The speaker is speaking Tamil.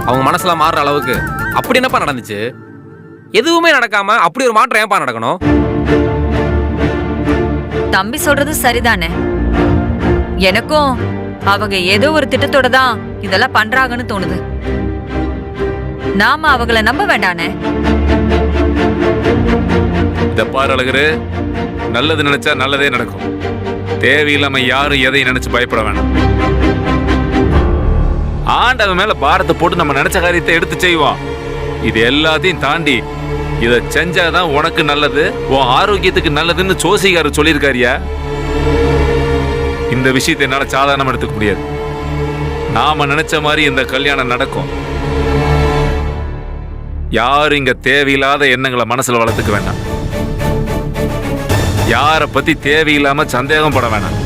அவங்க மனசுல மாறுற அளவுக்கு. அப்படி என்னப்பா நடந்துச்சு? எதுவுமே நடக்காம அப்படி ஒரு மாற்றம் ஏன்பா நடக்கணும்? தம்பி சொல்றது சரிதானே. எனக்கும் அவங்க ஏதோ ஒரு திட்டத்தோட தான் இதெல்லாம் பண்றாங்கன்னு தோணுது. நாம அவங்கள நம்ப வேண்டானே. இத பாரு அழகரு, நல்லது நினைச்சா நல்லதே நடக்கும். தேவையில்லாம யாரும் எதையும் நினைச்சு பயப்பட வேணாம். ஆண்டவன் மேல பாரத்தை போட்டு நம்ம நினைச்ச காரியத்தை எடுத்து செய்வோம். இது எல்லாத்தையும் தாண்டி இதை செஞ்சாதான் உனக்கு நல்லது, உன் ஆரோக்கியத்துக்கு நல்லதுன்னு ஜோசிகாரர் சொல்லியிருக்காரியா. இந்த விஷயத்தை என்னால சாதாரணமா எடுத்துக்க முடியாது. நாம நினைச்ச மாதிரி இந்த கல்யாணம் நடக்கும். யாரும் இங்க தேவையில்லாத எண்ணங்களை மனசுல வளர்த்துக்க வேண்டாம். யாரை பத்தி தேவையில்லாம சந்தேகம் பட வேணாம்.